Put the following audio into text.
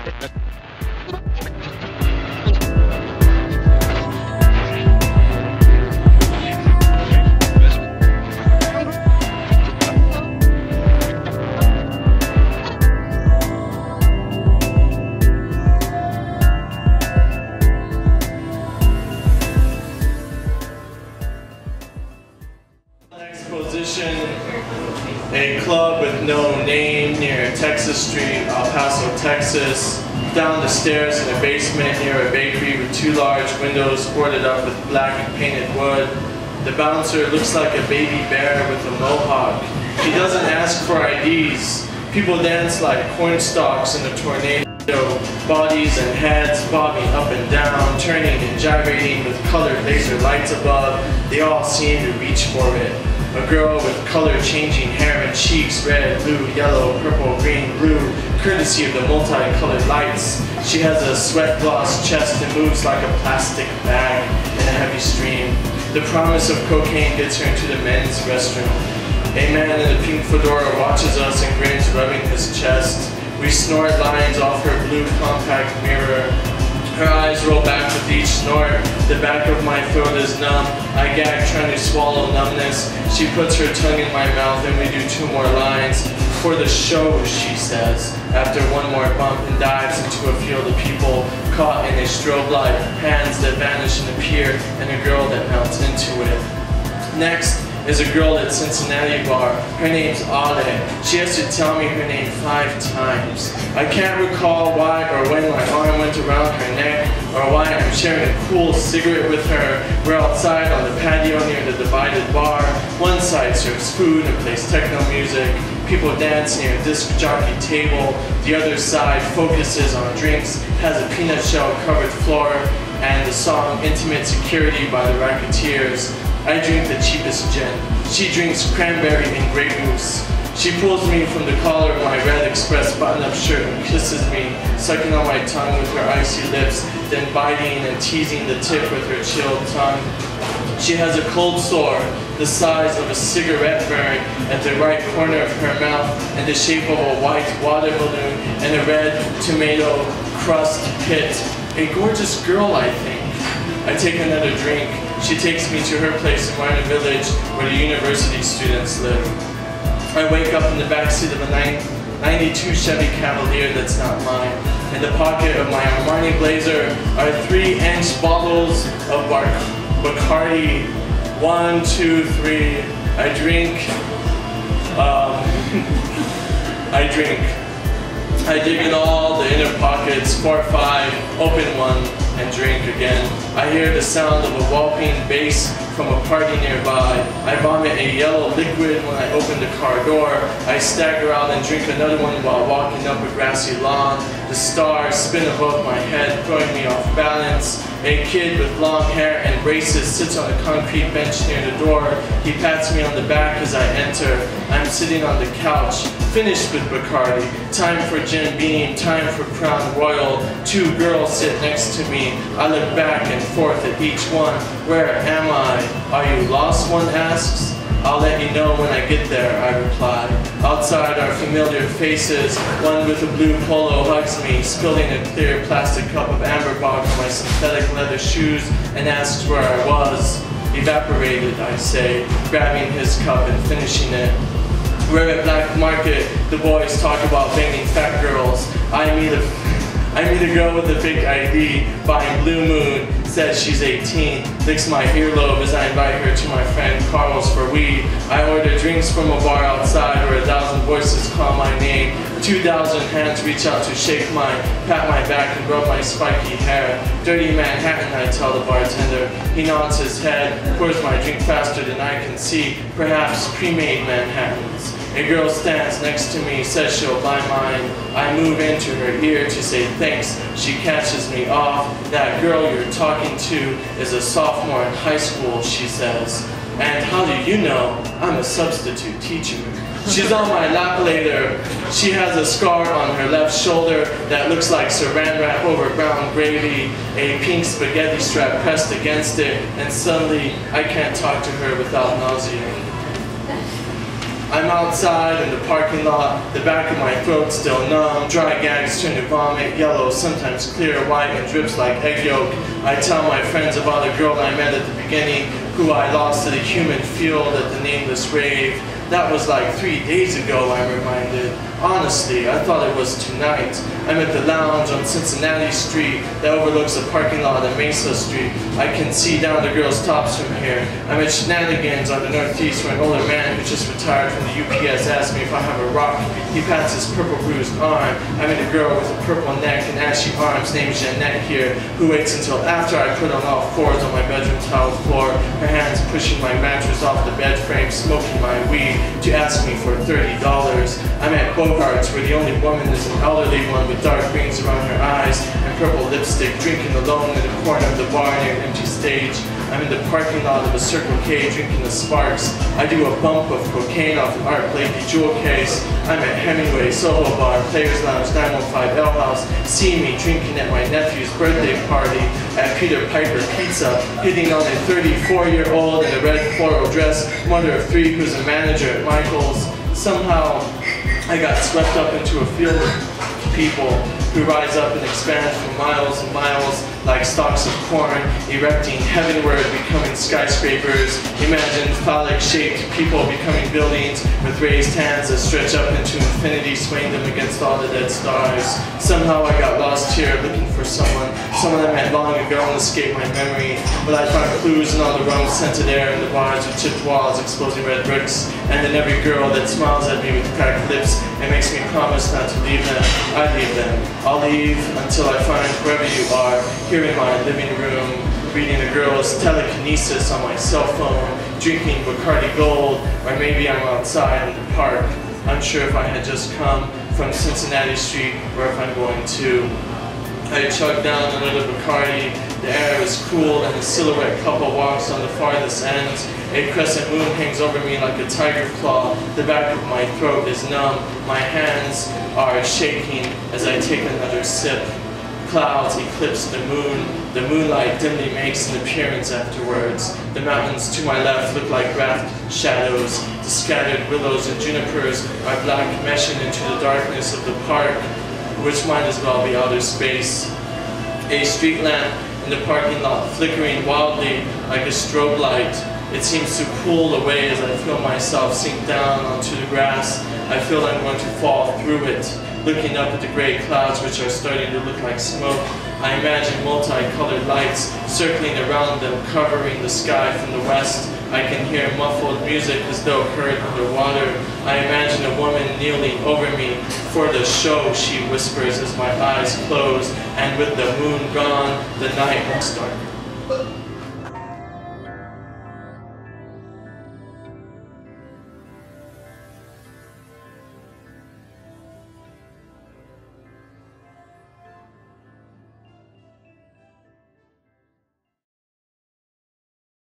Exposition, a club with no name near Texas Street, El Paso, Texas. Down the stairs in a basement near a bakery with two large windows boarded up with black painted wood. The bouncer looks like a baby bear with a mohawk. He doesn't ask for IDs. People dance like corn stalks in a tornado. Bodies and heads bobbing up and down, turning and gyrating with colored laser lights above. They all seem to reach for it. A girl with color-changing hair and cheeks, red, blue, yellow, purple, green, blue, courtesy of the multicolored lights. She has a sweat-glossed chest and moves like a plastic bag in a heavy stream. The promise of cocaine gets her into the men's restroom. A man in a pink fedora watches us and grins, rubbing his chest. We snort lines off her blue compact mirror. Her eyes roll back with each snort. The back of my throat is numb. I gag trying to swallow numbness. She puts her tongue in my mouth and we do two more lines. For the show, she says, after one more bump, and dives into a field of people caught in a strobe light, hands that vanish and appear, and a girl that melts into it. Next is a girl at Cincinnati bar. Her name's Ale. She has to tell me her name 5 times. I can't recall why or when my arm went around her neck, or why I'm sharing a cool cigarette with her. We're outside on the patio near the divided bar. One side serves food and plays techno music. People dance near a disc jockey table. The other side focuses on drinks, has a peanut shell covered floor, and the song Intimate Security by the Racketeers. I drink the cheapest gin. She drinks cranberry and Grey Goose. She pulls me from the collar of my Red Express button-up shirt and kisses me, sucking on my tongue with her icy lips, then biting and teasing the tip with her chilled tongue. She has a cold sore, the size of a cigarette burn at the right corner of her mouth, and the shape of a white water balloon and a red tomato crust pit. A gorgeous girl, I think. I take another drink. She takes me to her place in Martin Village where the university students live. I wake up in the backseat of a 92 Chevy Cavalier that's not mine. In the pocket of my Armani blazer are 3-inch bottles of Bacardi. 1, 2, 3. I drink. I dig in all the inner pockets, 4 or 5, open one, and drink again. I hear the sound of a whopping bass from a party nearby. I vomit a yellow liquid when I open the car door. I stagger out and drink another one while walking up a grassy lawn. The stars spin above my head, throwing me off balance. A kid with long hair and braces sits on a concrete bench near the door. He pats me on the back as I enter. I'm sitting on the couch, finished with Bacardi. Time for Jim Beam, time for Crown Royal. 2 girls sit next to me. I look back and forth at each one. Where am I? Are you lost, one asks. I'll let you know when I get there, I reply. Outside are familiar faces. One with a blue polo hugs me, spilling a clear plastic cup of amber bog on my synthetic leather shoes, and asks where I was. Evaporated, I say, grabbing his cup and finishing it. We're at Black Market. The boys talk about banging fat girls. I meet a girl with a fake ID, buying Blue Moon, says she's 18, licks my earlobe as I invite her to my friend Carl's for weed. I order drinks from a bar outside where 1,000 voices call my name. 2,000 hands reach out to shake mine, pat my back and rub my spiky hair. Dirty Manhattan, I tell the bartender. He nods his head, pours my drink faster than I can see, perhaps pre-made Manhattans. A girl stands next to me, says she'll buy mine. I move into her ear to say thanks. She catches me off. That girl you're talking to is a sophomore in high school, she says. And how do you know? I'm a substitute teacher. She's on my lap later. She has a scar on her left shoulder that looks like saran wrap over brown gravy, a pink spaghetti strap pressed against it, and suddenly I can't talk to her without nausea. I'm outside in the parking lot, the back of my throat still numb, dry gags turn to vomit, yellow, sometimes clear, white, and drips like egg yolk. I tell my friends about a girl I met at the beginning, who I lost to the human field at the nameless rave. That was like 3 days ago, I'm reminded. Honestly, I thought it was tonight. I'm at the lounge on Cincinnati Street that overlooks the parking lot of Mesa Street. I can see down the girls' tops from here. I'm at Shenanigans on the Northeast where an older man who just retired from the UPS asked me if I have a rock. He pats his purple bruised arm. I meet a girl with a purple neck and ashy arms named Jeanette here, who waits until after I put on all fours on my bedroom tile floor, her hands pushing my mattress off the bed frame, smoking my weed, to ask me for $30. I'm at Bogart's, where the only woman is an elderly one with dark rings around her eyes and purple lipstick, drinking alone in the corner of the bar near an empty stage. I'm in the parking lot of a Circle K drinking the Sparks. I do a bump of cocaine off an Art Blakey jewel case. I'm at Hemingway, Soho Bar, Players Lounge, 915 L House. See me drinking at my nephew's birthday party at Peter Piper Pizza, hitting on a 34-year-old in a red floral dress, mother of 3 who's a manager at Michael's. Somehow, I got swept up into a field of people who rise up and expand for miles and miles like stalks of corn, erecting heavenward, becoming skyscrapers. Imagine phallic-shaped people becoming buildings with raised hands that stretch up into infinity, swaying them against all the dead stars. Somehow I got lost here, looking for someone I met long ago and escaped my memory. But I found clues in all the rum-scented air in the bars with chipped walls exposing red bricks, and in every girl that smiles at me with cracked lips and makes me promise not to leave them. I leave them. I'll leave until I find wherever you are, here in my living room, reading a girl's telekinesis on my cell phone, drinking Bacardi Gold, or maybe I'm outside in the park, unsure if I had just come from Cincinnati Street or if I'm going to. I chug down another Bacardi, the air is cool and a silhouette couple walks on the farthest end. A crescent moon hangs over me like a tiger claw, the back of my throat is numb, my hands are shaking as I take another sip. Clouds eclipse the moonlight dimly makes an appearance afterwards. The mountains to my left look like wrapped shadows. The scattered willows and junipers are black meshing into the darkness of the park, which might as well be outer space. A street lamp in the parking lot flickering wildly like a strobe light. It seems to pull away as I feel myself sink down onto the grass. I feel I'm going to fall through it. Looking up at the gray clouds which are starting to look like smoke, I imagine multicolored lights circling around them, covering the sky from the west. I can hear muffled music as though heard underwater. I imagine a woman kneeling over me. For the show, she whispers as my eyes close, and with the moon gone, the night looks dark.